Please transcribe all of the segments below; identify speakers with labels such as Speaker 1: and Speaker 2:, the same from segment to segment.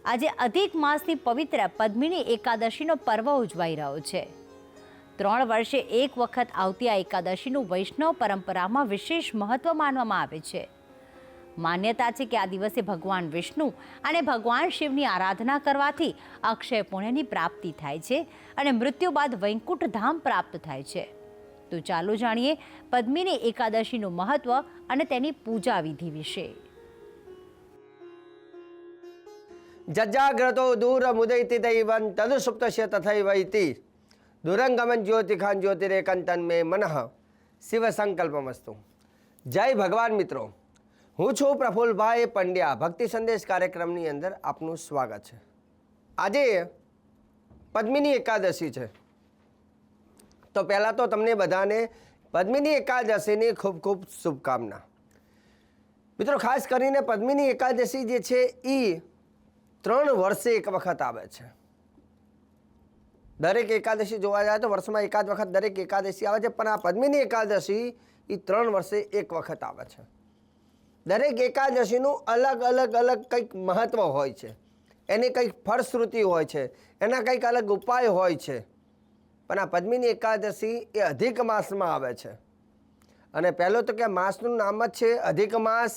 Speaker 1: આજે અધિક માસની પવિત્ર પદ્મિની એકાદશીનો પર્વ ઉજવાઈ રહ્યો છે। 3 વર્ષે એક વખત આવતી આ એકાદશીનું વૈષ્ણવ પરંપરામાં વિશેષ મહત્વ માનવામાં આવે છે। માન્યતા છે કે આ દિવસે ભગવાન વિષ્ણુ અને ભગવાન શિવની આરાધના કરવાથી અક્ષય પુણ્યની પ્રાપ્તિ થાય છે અને મૃત્યુ બાદ વૈકુંઠ ધામ પ્રાપ્ત થાય છે। તો ચાલો જાણીએ પદ્મિની એકાદશીનું મહત્વ અને તેની પૂજા વિધિ વિશે।
Speaker 2: જજાગ્રતો દૂર મુદૈતિ દૈવં તદુસુપ્તસ્ય તથૈવૈતિ દુરંગમન જ્યોતિખાન જ્યોતિરેકંતન મે મનઃ શિવ સંકલ્પમસ્તુ। જય ભગવાન મિત્રો, હું છું પ્રફુલ્લભાઈ પંડ્યા। ભક્તિ સંદેશ કાર્યક્રમની અંદર આપનું સ્વાગત છે। આજે પદ્મિની એકાદશી છે, તો પહેલાં તો તમને બધાને પદ્મિની એકાદશીની ખૂબ ખૂબ શુભકામના। મિત્રો, ખાસ કરીને પદ્મિની એકાદશી જે છે એ 3 વર્ષે એક વખત આવે છે। દરેક એકાદશી જોવા જાય તો વર્ષમાં એકાદ વખત દરેક એકાદશી આવે છે, પણ આ પદ્મિની એકાદશી એ 3 વર્ષે એક વખત આવે છે। દરેક એકાદશીનું અલગ અલગ અલગ કંઈક મહત્ત્વ હોય છે, એની કંઈક ફળશ્રુતિ હોય છે, એના કંઈક અલગ ઉપાય હોય છે। પણ આ પદ્મિની એકાદશી એ અધિક માસમાં આવે છે, અને પહેલો તો કે માસનું નામ જ છે અધિક માસ,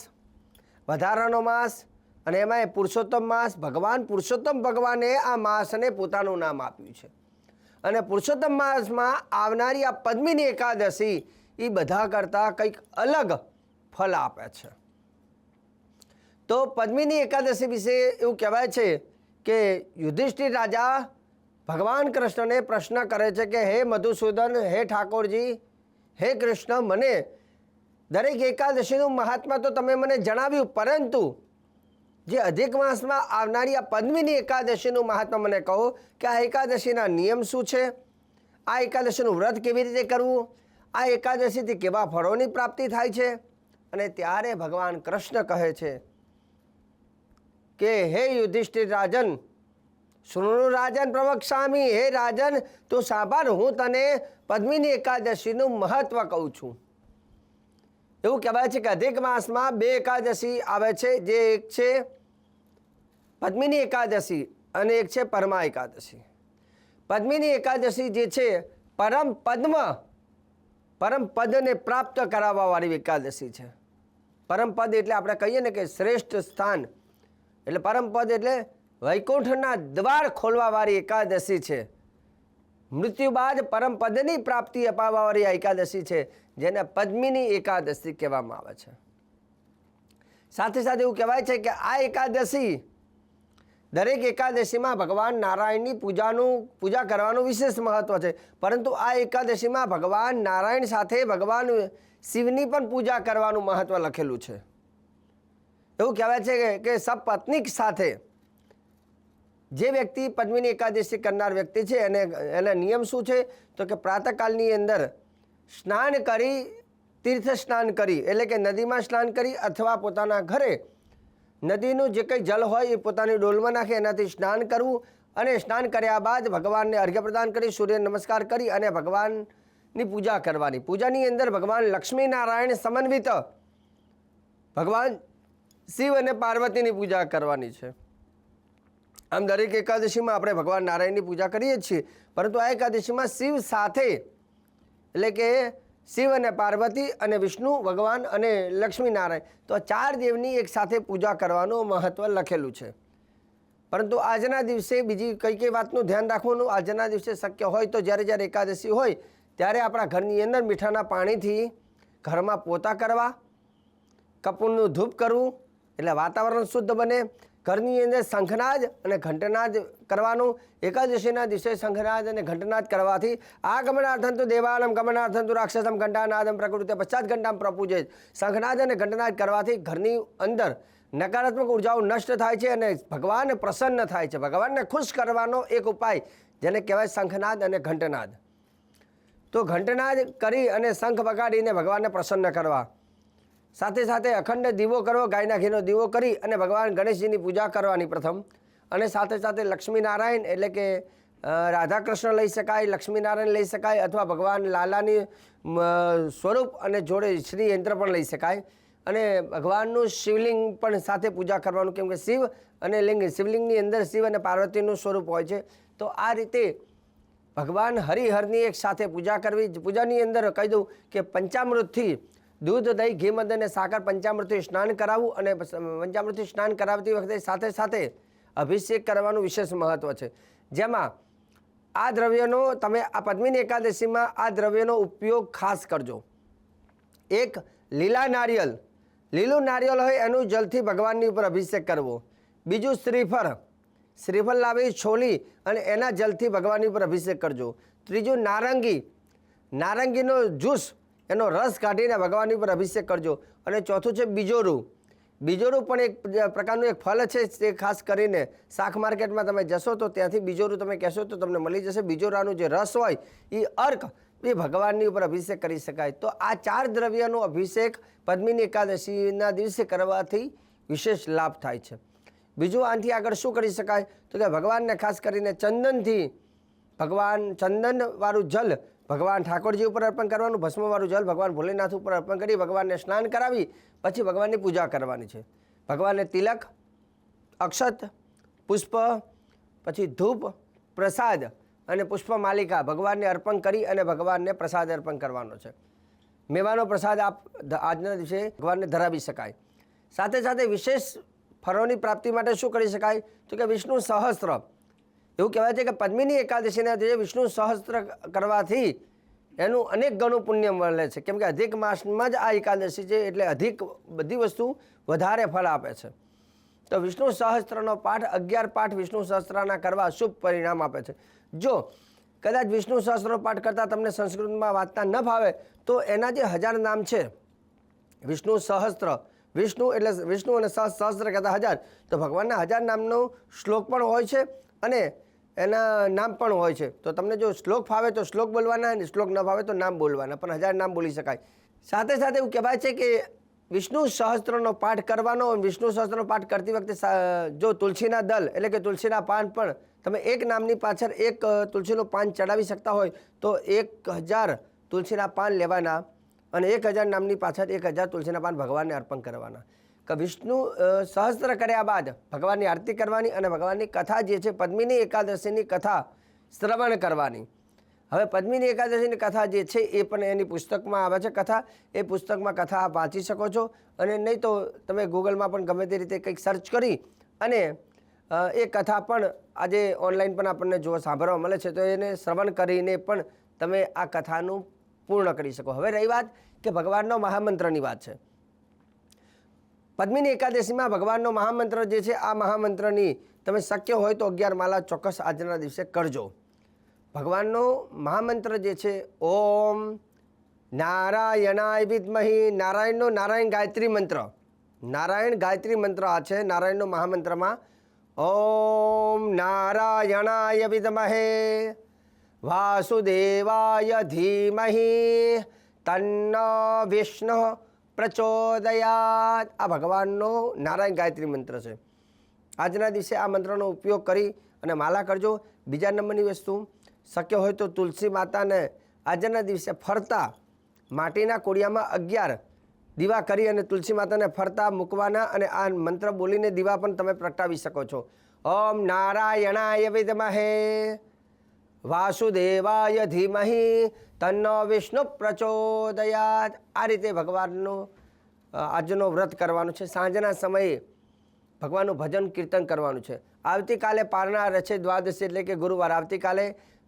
Speaker 2: વધારાનો માસ, અને એમાં એ પુરુષોત્તમ માસ। ભગવાન પુરુષોત્તમ ભગવાને આ માસને પોતાનું નામ આપ્યું છે, અને પુરુષોત્તમ માસમાં આવનારી આ પદ્મિની એકાદશી એ બધા કરતાં કંઈક અલગ ફળ આપે છે। તો પદ્મિની એકાદશી વિશે એવું કહેવાય છે કે યુધિષ્ઠિર રાજા ભગવાન કૃષ્ણને પ્રશ્ન કરે છે કે હે મધુસૂદન, હે ઠાકોરજી, હે કૃષ્ણ, મને દરેક એકાદશીનું મહાત્મા તો તમે મને જણાવ્યું, પરંતુ જે અધિક માસમાં આવનારી આ પદ્મિની એકાદશીનું મહાત્મા મને કહો કે આ એકાદશીના નિયમ શું છે, આ એકાદશીનું વ્રત કેવી રીતે કરવું, આ એકાદશીથી કેવા ફળોની પ્રાપ્તિ થાય છે। અને ત્યારે ભગવાન કૃષ્ણ કહે છે કે હે યુધિષ્ઠિર રાજન, શૃણુ રાજન પ્રવક્ષ્યામિ, હે રાજન તું સાંભળ, હું તને પદ્મિની એકાદશીનું મહત્વ કહું છું। એવું કહેવાય છે કે અધિક માસમાં 2 એકાદશી આવે છે, જે એક છે પદ્મિની એકાદશી અને એક છે પरमा એકાદશી। પદ્મિની એકાદશી જે છે પરમ પદને પ્રાપ્ત કરાવવાવાળી એકાદશી છે। પરમ પદ એટલે આપણે કહીએ ને કે શ્રેષ્ઠ સ્થાન, એટલે પરમ પદ એટલે વૈકુંઠના દ્વાર ખોલવાવાળી એકાદશી છે। મૃત્યુ બાદ પરમ પદની પ્રાપ્તિ અપાવવાવાળી આ એકાદશી છે, જેને પદ્મિની એકાદશી કહેવામાં આવે છે। સાથે સાથે એવું કહેવાય છે કે આ એકાદશી, દરેક એકાદશીમાં ભગવાન નારાયણની પૂજા કરવાનું વિશેષ મહત્વ છે, પરંતુ આ એકાદશીમાં ભગવાન નારાયણ સાથે ભગવાન શિવની પણ પૂજા કરવાનું મહત્વ લખેલું છે। એવું કહેવાય છે કે સપત્નીક સાથે જે વ્યક્તિ પદ્મિની એકાદશી કરનાર વ્યક્તિ છે એના નિયમ શું છે, તો કે પ્રાતઃકાળની અંદર સ્નાન કરી, તીર્થ સ્નાન કરી, એટલે કે નદીમાં સ્નાન કરી અથવા પોતાના ઘરે નદીનું જે કંઈ જલ હોય એ પોતાની ડોલમાં નાખી એનાથી સ્નાન કરવું, અને સ્નાન કર્યા બાદ ભગવાનને અર્ઘ્ય પ્રદાન કરી, સૂર્ય નમસ્કાર કરી અને ભગવાનની પૂજા કરવાની। પૂજાની અંદર ભગવાન લક્ષ્મીનારાયણ સમન્વિત ભગવાન શિવ અને પાર્વતીની પૂજા કરવાની છે। આમ દરેક એકાદશીમાં આપણે ભગવાન નારાયણની પૂજા કરીએ છીએ, પરંતુ આ એકાદશીમાં શિવ સાથે, એટલે કે શિવ અને પાર્વતી અને વિષ્ણુ ભગવાન અને લક્ષ્મીનારાયણ, તો 4 દેવની એક સાથે પૂજા કરવાનું મહત્ત્વ લખેલું છે। પરંતુ આજના દિવસે બીજી કઈ વાતનું ધ્યાન રાખવાનું, આજના દિવસે શક્ય હોય તો જ્યારે એકાદશી હોય ત્યારે આપણા ઘરની અંદર મીઠાના પાણીથી ઘરમાં પોતા કરવા, કપૂરનું ધૂપ કરવું, એટલે વાતાવરણ શુદ્ધ બને। ઘરની અંદર શંખનાદ અને ઘંટનાદ કરવાનું। એકાદશીના દિવસે શંખનાદ અને ઘંટનાદ કરવાથી આગમનાર્થં તો દેવાલમ ગમનાર્થં તો રાક્ષસમ ઘંટાનાદમ પ્રકૃતિ પશ્ચાત ઘંટામ પ્રપૂજે। શંખનાદ અને ઘંટનાદ કરવાથી ઘરની અંદર નકારાત્મક ઉર્જાઓ નષ્ટ થાય છે અને ભગવાન પ્રસન્ન થાય છે। ભગવાનને ખુશ કરવાનો એક ઉપાય જેને કહેવાય શંખનાદ અને ઘંટનાદ। તો ઘંટનાદ કરી અને શંખ વગાડીને ભગવાનને પ્રસન્ન કરવા, સાથે સાથે અખંડ દીવો કરવો, ગાયના ઘીનો દીવો કરી અને ભગવાન ગણેશજીની પૂજા કરવાની પ્રથમ, અને સાથે સાથે લક્ષ્મીનારાયણ એટલે કે રાધા કૃષ્ણ લઈ શકાય, લક્ષ્મીનારાયણ લઈ શકાય, અથવા ભગવાન લાલાની સ્વરૂપ અને જોડે શ્રી યંત્ર પણ લઈ શકાય। અને ભગવાનનું શિવલિંગ પણ સાથે પૂજા કરવાનું, કેમ કે શિવ અને લિંગ, શિવલિંગની અંદર શિવ અને પાર્વતીનું સ્વરૂપ હોય છે. તો આ રીતે ભગવાન હરિહરની એક સાથે પૂજા કરવી. પૂજાની અંદર કહી દઉં કે પંચામૃતથી દૂધ, દહીં, ઘી, મધ અને સાકર પંચામૃતથી સ્નાન કરાવવું, અને પંચામૃતથી સ્નાન કરાવતી વખતે સાથે સાથે અભિષેક કરવાનું વિશેષ મહત્વ છે. જેમાં આ દ્રવ્યનો તમે આ પદ્મિની એકાદશીમાં આ દ્રવ્યનો ઉપયોગ ખાસ કરજો. એક લીલા નારિયેલ, લીલું નારિયેલ હોય એનું જલથી ભગવાનની ઉપર અભિષેક કરવો. બીજું શ્રીફળ, શ્રીફળ લાવી છોલી અને એના જલથી ભગવાનની ઉપર અભિષેક કરજો. ત્રીજું નારંગી, નારંગીનો જ્યુસ, એનો રસ કાઢીને ભગવાનની ઉપર અભિષેક કરજો. અને ચોથું છે બીજોરું. બીજોરું પણ એક પ્રકારનું એક ફળ છે, તે ખાસ કરીને શાક માર્કેટમાં તમે જશો તો ત્યાંથી બીજોરું તમે કહેશો તો તમને મળી જશે. બીજોરાનું જે રસ હોય એ અર્ક, એ ભગવાનની ઉપર અભિષેક કરી શકાય. તો આ 4 દ્રવ્યનો અભિષેક પદ્મિની એકાદશીના દિવસે કરવાથી વિશેષ લાભ થાય છે. બીજું આનાથી આગળ શું કરી શકાય તો કે ભગવાનને ખાસ કરીને ચંદનથી, ચંદનવાળું જલ ભગવાન ઠાકોરજી ઉપર અર્પણ કરવાનું, ભસ્મવાળું જલ ભગવાન ભોલેનાથ ઉપર અર્પણ કરી ભગવાનને સ્નાન કરાવી પછી ભગવાનની પૂજા કરવાની છે. ભગવાનને તિલક, અક્ષત, પુષ્પ, પછી ધૂપ, પ્રસાદ અને પુષ્પમાલિકા ભગવાનને અર્પણ કરી અને ભગવાનને પ્રસાદ અર્પણ કરવાનો છે. મેવાનો પ્રસાદ આજના દિવસે ભગવાનને ધરાવી શકાય. સાથે સાથે વિશેષ ફળોની પ્રાપ્તિ માટે શું કરી શકાય તો કે વિષ્ણુ સહસ્ત્ર. એવું કહેવાય છે કે પદ્મિની એકાદશીના દિવસે વિષ્ણુ સહસ્ત્ર કરવાથી એનું અનેક ગણું પુણ્ય મળે છે, કેમ કે અધિક માસમાં જ આ એકાદશી છે, એટલે અધિક બધી વસ્તુ વધારે ફળ આપે છે. તો વિષ્ણુ સહસ્ત્રનો પાઠ 11 પાઠ વિષ્ણુ સહસ્ત્રના કરવા શુભ પરિણામ આપે છે. જો કદાચ વિષ્ણુ સહસ્ત્રનો પાઠ કરતાં તમને સંસ્કૃતમાં વાંચતા ન ફાવે તો એના જે 1000 નામ છે, વિષ્ણુ સહસ્ત્ર, વિષ્ણુ એટલે વિષ્ણુ અને સહસ્ત્ર કહેતા 1000, તો ભગવાનના 1000 નામનો શ્લોક પણ હોય છે અને એના નામ પણ હોય છે. તો તમને જો શ્લોક ફાવે તો શ્લોક બોલવાના, અને શ્લોક ન ફાવે તો નામ બોલવાના, પણ 1000 નામ બોલી શકાય. સાથે સાથે એવું કહેવાય છે કે વિષ્ણુ સહસ્ત્રનો પાઠ કરવાનો. વિષ્ણુ સહસ્ત્રનો પાઠ કરતી વખતે જો તુલસીના દલ એટલે કે તુલસીના પાન પણ તમે એક નામની પાછળ એક તુલસીનું પાન ચડાવી શકતા હોય તો 1000 તુલસીના પાન લેવાના અને 1000 નામની પાછળ 1000 તુલસીના પાન ભગવાનને અર્પણ કરવાના. કે વિષ્ણુ સહસ્ત્ર કર્યા બાદ ભગવાનની આરતી કરવાની અને ભગવાનની કથા જે છે પદ્મિની એકાદશીની કથા શ્રવણ કરવાની. હવે પદ્મિની એકાદશીની કથા જે છે એ પણ એની પુસ્તકમાં આવે છે કથા. એ પુસ્તકમાં કથા આપ વાંચી શકો છો, અને નહીં તો તમે ગૂગલમાં પણ ગમે તે રીતે કંઈક સર્ચ કરી અને એ કથા પણ આજે ઓનલાઈન પણ આપણને સાંભળવા મળે છે, તો એને શ્રવણ કરીને પણ તમે આ કથાનું પૂર્ણ કરી શકો. હવે રહી વાત કે ભગવાનનો મહામંત્રની વાત છે. પદ્મિની એકાદશીમાં ભગવાનનો મહામંત્ર જે છે, આ મહામંત્રની તમે શક્ય હોય તો 11 માળા ચોક્કસ આજના દિવસે કરજો. ભગવાનનો મહામંત્ર જે છે, ઓમ નારાયણાય વિદ્મહી, નારાયણનો નારાયણ ગાયત્રી મંત્ર, નારાયણ ગાયત્રી મંત્ર આ છે નારાયણનો મહામંત્રમાં. ઓમ નારાયણાય વિદ્મહે વાસુદેવાય ધીમહી તન્નો વિષ્ણુ પ્રચોદયાત. આ ભગવાનનો નારાયણ ગાયત્રી મંત્ર છે. આજના દિવસે આ મંત્રનો ઉપયોગ કરી અને માલા કરજો. બીજા નંબરની વસ્તુ, શક્ય હોય તો તુલસી માતાને આજના દિવસે ફરતા માટીના કોડિયામાં 11 દીવા કરી અને તુલસી માતાને ફરતા મૂકવાના, અને આ મંત્ર બોલીને દીવા પણ તમે પ્રગટાવી શકો છો. ઓમ નારાયણાય વિદ્મહે વાસુદેવાય ધીમહી તન્નો વિષ્ણુ પ્રચોદયાત. આ રીતે ભગવાનનું આજનો વ્રત કરવાનું છે. સાંજના સમયે ભગવાનનું ભજન કીર્તન કરવાનું છે. આવતીકાલે પારણા રચે દ્વાદશી એટલે કે ગુરુવાર. આવતીકાલે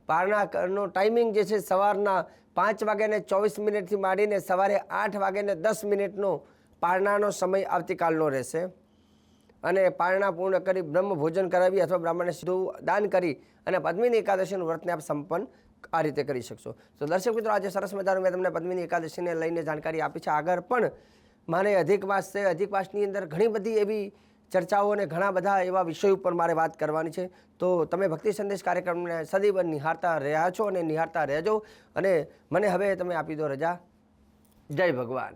Speaker 2: પારણાનો ટાઈમિંગ જે છે સવારના 5:24 માંડીને સવારે 8:10 પારણાનો સમય આવતીકાલનો રહેશે. અને પારણા પૂર્ણ કરી બ્રહ્મ ભોજન કરાવી અથવા બ્રાહ્મણને સીધું દાન કરી અને પદ્મિની એકાદશીનું વ્રતને આપ સંપન્ન આ રીતે કરી શકશો. તો દર્શક મિત્રો, આજે સરસ મજાનું મેં તમને પદ્મિની એકાદશીને લઈને જાણકારી આપી છે. આગળ પણ મારે અધિક માસ છે, અધિક માસની અંદર ઘણી બધી એવી ચર્ચાઓ અને ઘણા બધા એવા વિષયો ઉપર મારે વાત કરવાની છે. તો તમે ભક્તિ સંદેશ કાર્યક્રમને સદૈવ નિહાળતા રહ્યા છો અને નિહાળતા રહેજો. અને મને હવે તમે આપી દો રજા. જય ભગવાન.